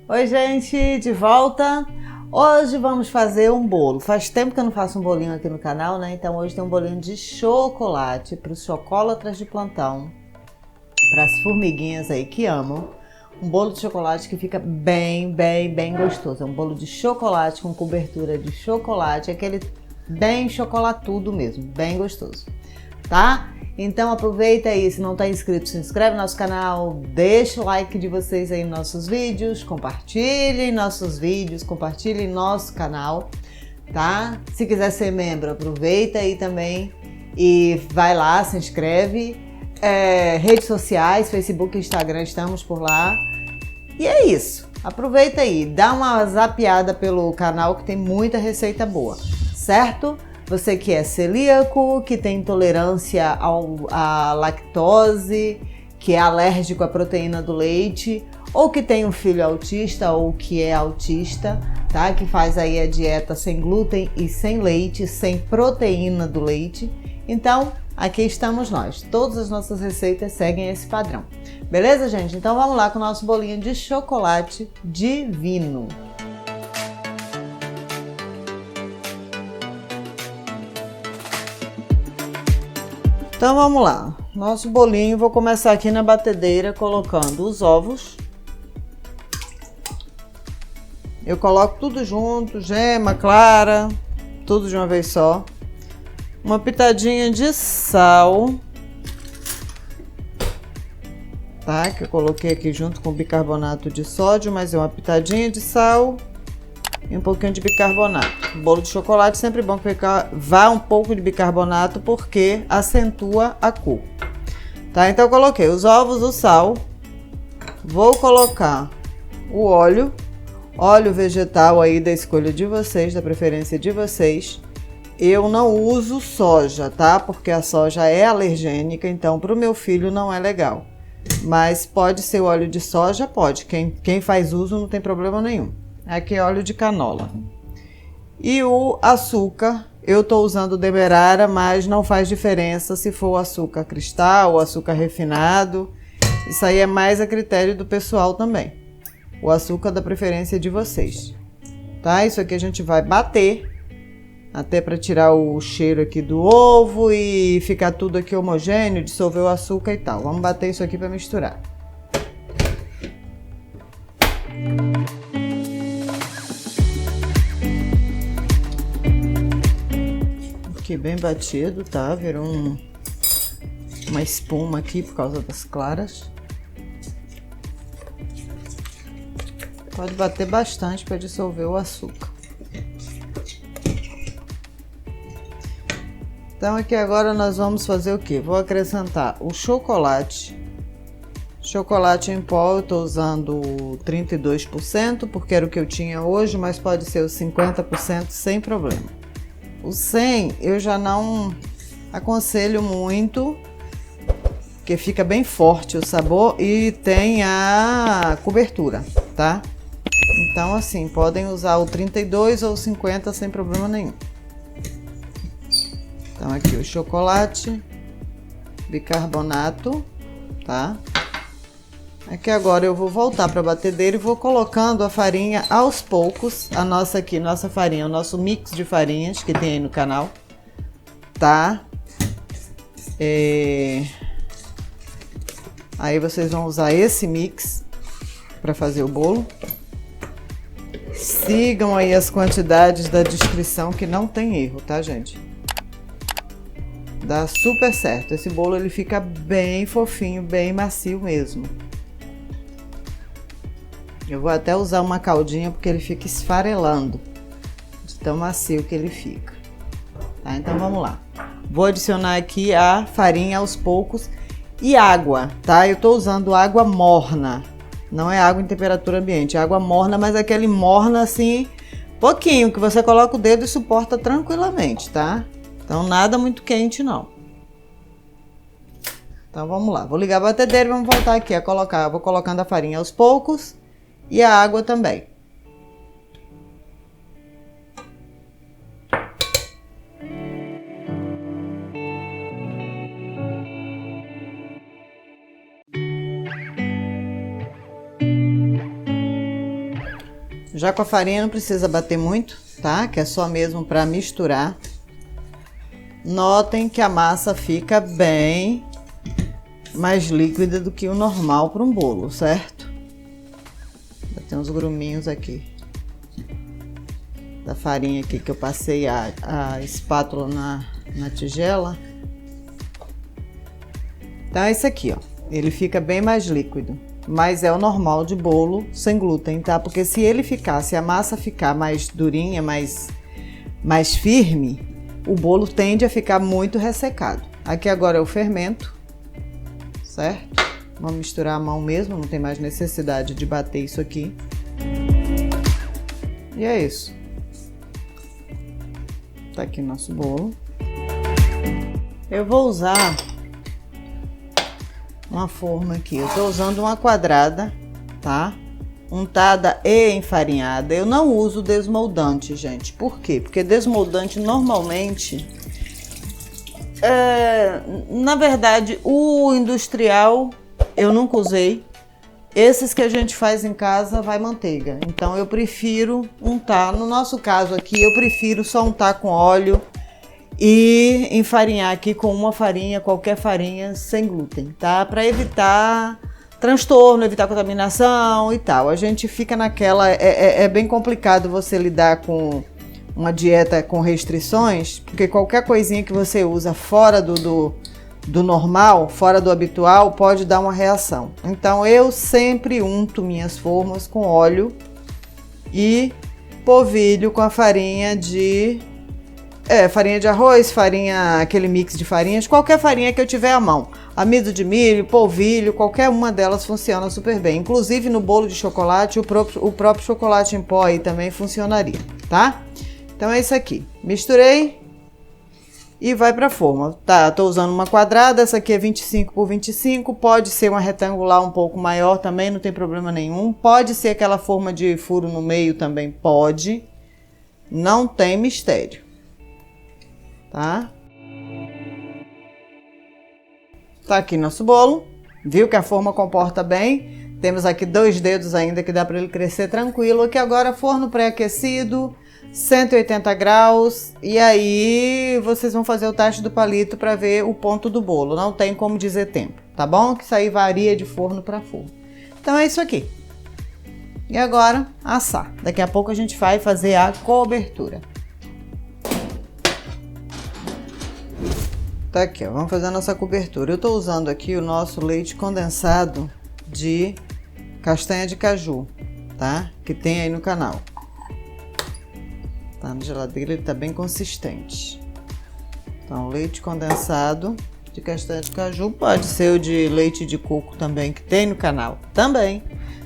Oi, gente, de volta. Hoje vamos fazer um bolo. Faz tempo que eu não faço um bolinho aqui no canal, né? Então hoje tem um bolinho de chocolate para os chocolatras de plantão, para as formiguinhas aí que amam. Um bolo de chocolate que fica bem gostoso. É um bolo de chocolate com cobertura de chocolate, aquele bem chocolatudo mesmo, bem gostoso, tá? Então aproveita aí, se não está inscrito, se inscreve no nosso canal, deixa o like de vocês aí nos nossos vídeos, compartilhem nossos vídeos, compartilhem nosso canal, tá? Se quiser ser membro, aproveita aí também e vai lá, se inscreve. Redes sociais, Facebook, Instagram, estamos por lá. E é isso, aproveita aí, dá uma zapeada pelo canal que tem muita receita boa, certo? Você que é celíaco, que tem intolerância à lactose, que é alérgico à proteína do leite, ou que tem um filho autista ou que é autista, tá? Que faz aí a dieta sem glúten e sem leite, sem proteína do leite. Então, aqui estamos nós. Todas as nossas receitas seguem esse padrão. Beleza, gente? Então vamos lá com o nosso bolinho de chocolate divino. Então vamos lá, nosso bolinho, vou começar aqui na batedeira colocando os ovos. Eu coloco tudo junto, gema, clara, tudo de uma vez só. Uma pitadinha de sal, tá? Que eu coloquei aqui junto com bicarbonato de sódio, mas é uma pitadinha de sal e um pouquinho de bicarbonato. Bolo de chocolate sempre bom que vá um pouco de bicarbonato porque acentua a cor. Tá? Então eu coloquei os ovos, o sal. Vou colocar o óleo vegetal aí da escolha de vocês, da preferência de vocês. Eu não uso soja, tá? Porque a soja é alergênica, então para o meu filho não é legal. Mas pode ser o óleo de soja, pode. Quem faz uso não tem problema nenhum. Aqui é óleo de canola. E o açúcar, eu tô usando demerara, mas não faz diferença se for açúcar cristal ou açúcar refinado. Isso aí é mais a critério do pessoal também. O açúcar da preferência de vocês. Tá? Isso aqui a gente vai bater, até para tirar o cheiro aqui do ovo e ficar tudo aqui homogêneo, dissolver o açúcar e tal. Vamos bater isso aqui para misturar. Aqui bem batido, tá? Virou uma espuma aqui por causa das claras. Pode bater bastante para dissolver o açúcar. Então aqui agora nós vamos fazer o que? Vou acrescentar o chocolate. Chocolate em pó eu tô usando 32%, porque era o que eu tinha hoje, mas pode ser os 50% sem problema. O 100 eu já não aconselho muito, porque fica bem forte o sabor e tem a cobertura, tá? Então assim, podem usar o 32 ou o 50 sem problema nenhum. Então aqui o chocolate, bicarbonato, tá? Aqui agora eu vou voltar para a batedeira e vou colocando a farinha aos poucos. A nossa farinha, o nosso mix de farinhas que tem aí no canal, tá? Aí vocês vão usar esse mix para fazer o bolo. Sigam aí as quantidades da descrição que não tem erro, tá, gente? Dá super certo. Esse bolo ele fica bem fofinho, bem macio mesmo. Eu vou até usar uma caldinha porque ele fica esfarelando de tão macio que ele fica. Tá? Então vamos lá. Vou adicionar aqui a farinha aos poucos e água, tá? Eu tô usando água morna. Não é água em temperatura ambiente, é água morna, mas aquele morna assim, pouquinho, que você coloca o dedo e suporta tranquilamente, tá? Então nada muito quente não. Então vamos lá. Vou ligar a batedeira e vamos voltar aqui a colocar. Vou colocando a farinha aos poucos. E a água também. Já com a farinha não precisa bater muito, tá? Que é só mesmo para misturar. Notem que a massa fica bem mais líquida do que o normal para um bolo, certo? Tem uns gruminhos aqui da farinha aqui que eu passei a espátula na tigela. Então é isso aqui, ó. Ele fica bem mais líquido, mas é o normal de bolo sem glúten, tá? Porque se ele ficar, se a massa ficar mais durinha, mais firme, o bolo tende a ficar muito ressecado. Aqui agora é o fermento, certo? Vamos misturar a mão mesmo, não tem mais necessidade de bater isso aqui. E é isso. Tá aqui o nosso bolo. Eu vou usar uma forma aqui. Eu tô usando uma quadrada, tá? Untada e enfarinhada. Eu não uso desmoldante, gente. Por quê? Porque desmoldante normalmente... na verdade, o industrial eu nunca usei. Esses que a gente faz em casa vai manteiga. Então eu prefiro untar. No nosso caso aqui, eu prefiro só untar com óleo e enfarinhar aqui com uma farinha, qualquer farinha sem glúten, tá? Para evitar transtorno, evitar contaminação e tal. A gente fica naquela... É bem complicado você lidar com uma dieta com restrições, porque qualquer coisinha que você usa fora do normal, fora do habitual, pode dar uma reação. Então eu sempre unto minhas formas com óleo e polvilho com a farinha de arroz, farinha, aquele mix de farinhas, qualquer farinha que eu tiver à mão. Amido de milho, polvilho, qualquer uma delas funciona super bem. Inclusive no bolo de chocolate, o próprio chocolate em pó aí também funcionaria, tá? Então é isso aqui. Misturei e vai para a forma. Tá, tô usando uma quadrada, essa aqui é 25 por 25, pode ser uma retangular um pouco maior também, não tem problema nenhum. Pode ser aquela forma de furo no meio também, pode. Não tem mistério. Tá? Tá aqui nosso bolo. Viu que a forma comporta bem? Temos aqui 2 dedos ainda que dá para ele crescer tranquilo. Aqui agora forno pré-aquecido, 180 graus. E aí vocês vão fazer o teste do palito para ver o ponto do bolo. Não tem como dizer tempo, tá bom? Que isso aí varia de forno para forno. Então é isso aqui. E agora assar. Daqui a pouco a gente vai fazer a cobertura. Tá aqui, ó, vamos fazer a nossa cobertura. Eu tô usando aqui o nosso leite condensado de castanha de caju, tá? Que tem aí no canal. Tá na geladeira, ele tá bem consistente. Então, leite condensado de castanha de caju, pode ser o de leite de coco também, que tem no canal também,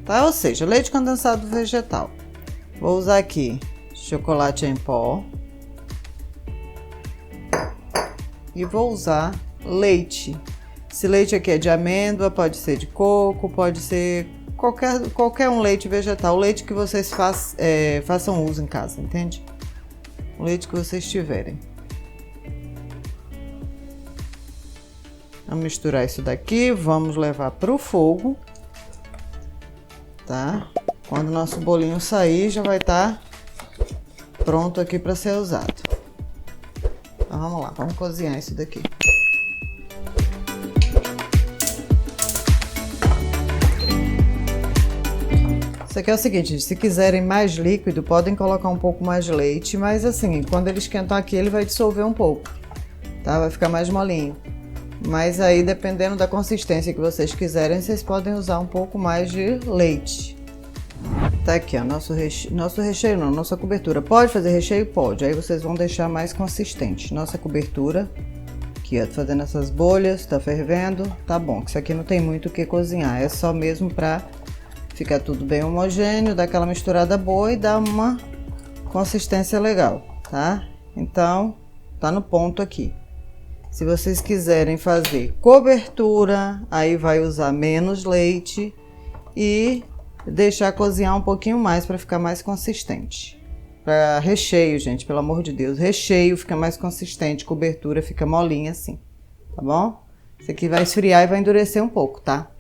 tá? Ou seja, leite condensado vegetal. Vou usar aqui chocolate em pó. E vou usar leite. Esse leite aqui é de amêndoa, pode ser de coco, pode ser qualquer um leite vegetal. O leite que vocês façam uso em casa, entende? O leite que vocês tiverem. Vamos misturar isso daqui, vamos levar para o fogo, tá? Quando o nosso bolinho sair, já vai estar pronto aqui para ser usado. Então vamos lá, vamos cozinhar isso daqui. Isso aqui é o seguinte, se quiserem mais líquido, podem colocar um pouco mais de leite, mas assim, quando ele esquentar aqui, ele vai dissolver um pouco, tá? Vai ficar mais molinho. Mas aí, dependendo da consistência que vocês quiserem, vocês podem usar um pouco mais de leite. Tá aqui, ó, nosso recheio não, nossa cobertura. Pode fazer recheio? Pode. Aí vocês vão deixar mais consistente. Nossa cobertura, aqui, ó, tô fazendo essas bolhas, tá fervendo, tá bom. Isso aqui não tem muito o que cozinhar, é só mesmo pra ficar tudo bem homogêneo, dar aquela misturada boa e dar uma consistência legal, tá? Então, tá no ponto aqui. Se vocês quiserem fazer cobertura, aí vai usar menos leite e deixar cozinhar um pouquinho mais para ficar mais consistente. Para recheio, gente, pelo amor de Deus, recheio fica mais consistente, cobertura fica molinha assim, tá bom? Isso aqui vai esfriar e vai endurecer um pouco, tá?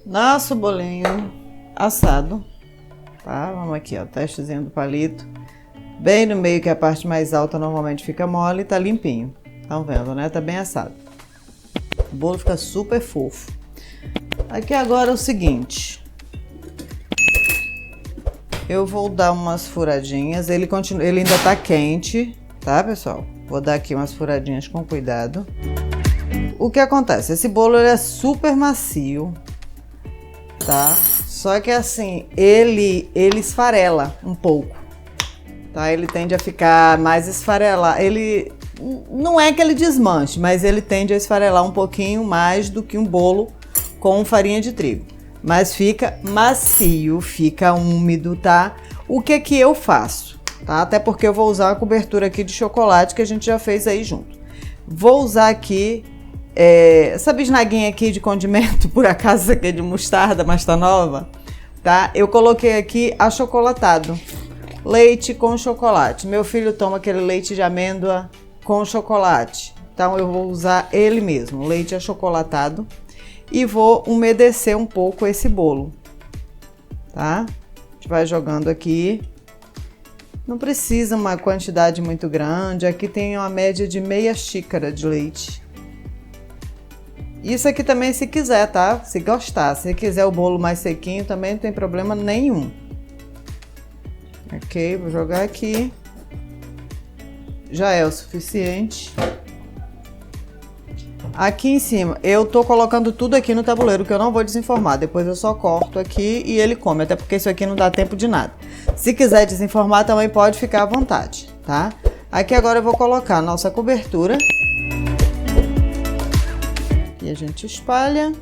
Nosso bolinho assado, tá? Vamos aqui, ó, testezinho do palito. Bem no meio, que é a parte mais alta normalmente fica mole, e tá limpinho. Estão vendo, né? Tá bem assado. O bolo fica super fofo. Aqui agora é o seguinte. Eu vou dar umas furadinhas. Ele ainda tá quente, tá, pessoal? Vou dar aqui umas furadinhas com cuidado. O que acontece? Esse bolo ele é super macio, tá? Só que assim, ele esfarela um pouco, tá? Ele tende a ficar mais esfarelado. Ele não é que ele desmanche, mas ele tende a esfarelar um pouquinho mais do que um bolo com farinha de trigo. Mas fica macio, fica úmido, tá? O que que eu faço, tá? Até porque eu vou usar a cobertura aqui de chocolate que a gente já fez aí junto. Vou usar aqui essa bisnaguinha aqui de condimento, por acaso essa aqui é de mostarda, mas tá nova, tá? Eu coloquei aqui achocolatado, leite com chocolate. Meu filho toma aquele leite de amêndoa com chocolate, então eu vou usar ele mesmo, leite achocolatado, e vou umedecer um pouco esse bolo, tá? A gente vai jogando aqui. Não precisa uma quantidade muito grande, aqui tem uma média de meia xícara de leite. Isso aqui também se quiser, tá? Se gostar. Se quiser o bolo mais sequinho também não tem problema nenhum. Ok, vou jogar aqui. Já é o suficiente. Aqui em cima, eu tô colocando tudo aqui no tabuleiro, que eu não vou desenformar. Depois eu só corto aqui e ele come, até porque isso aqui não dá tempo de nada. Se quiser desenformar também pode ficar à vontade, tá? Aqui agora eu vou colocar a nossa cobertura. E a gente espalha.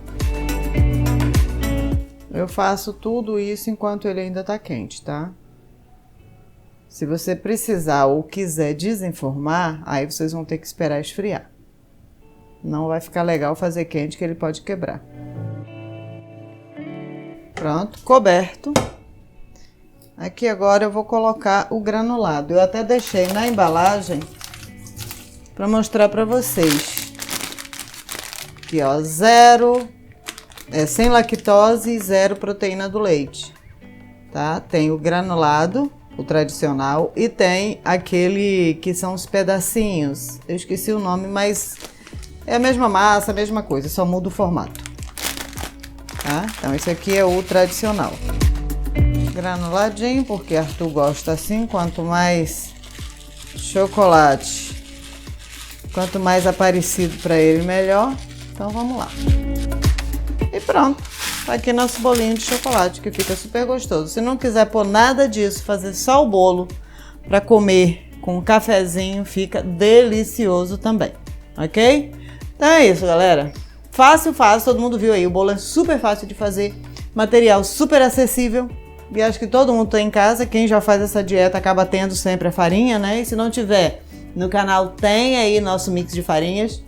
Eu faço tudo isso enquanto ele ainda tá quente, tá? Se você precisar ou quiser desenformar, aí vocês vão ter que esperar esfriar. Não vai ficar legal fazer quente, que ele pode quebrar. Pronto, coberto. Aqui agora eu vou colocar o granulado. Eu até deixei na embalagem para mostrar para vocês. Aqui, ó, sem lactose e zero proteína do leite, tá? Tem o granulado, o tradicional, e tem aquele que são os pedacinhos. Eu esqueci o nome, mas é a mesma massa, a mesma coisa, só muda o formato, tá? Então esse aqui é o tradicional. Granuladinho, porque Arthur gosta assim, quanto mais chocolate, quanto mais aparecido para ele, melhor. Então vamos lá. E pronto, tá aqui nosso bolinho de chocolate, que fica super gostoso. Se não quiser pôr nada disso, fazer só o bolo para comer com um cafezinho, fica delicioso também, ok? Então é isso, galera. Fácil, todo mundo viu aí, o bolo é super fácil de fazer, material super acessível, e acho que todo mundo tem em casa. Quem já faz essa dieta acaba tendo sempre a farinha, né? E se não tiver, no canal tem aí nosso mix de farinhas.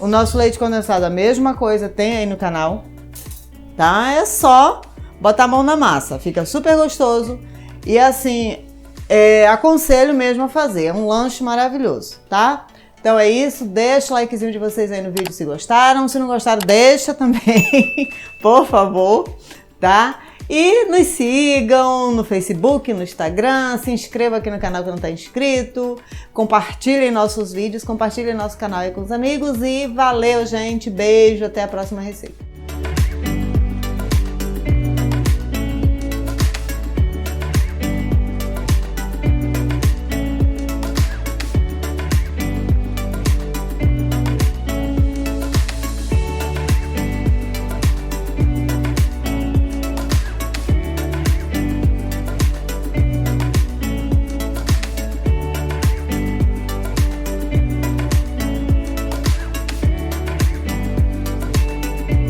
O nosso leite condensado, a mesma coisa, tem aí no canal, tá? É só botar a mão na massa, fica super gostoso. E assim, aconselho mesmo a fazer, é um lanche maravilhoso, tá? Então é isso, deixa o likezinho de vocês aí no vídeo se gostaram. Se não gostaram, deixa também, por favor, tá? E nos sigam no Facebook, no Instagram, se inscreva aqui no canal que não está inscrito, compartilhem nossos vídeos, compartilhem nosso canal aí com os amigos e valeu, gente, beijo, até a próxima receita.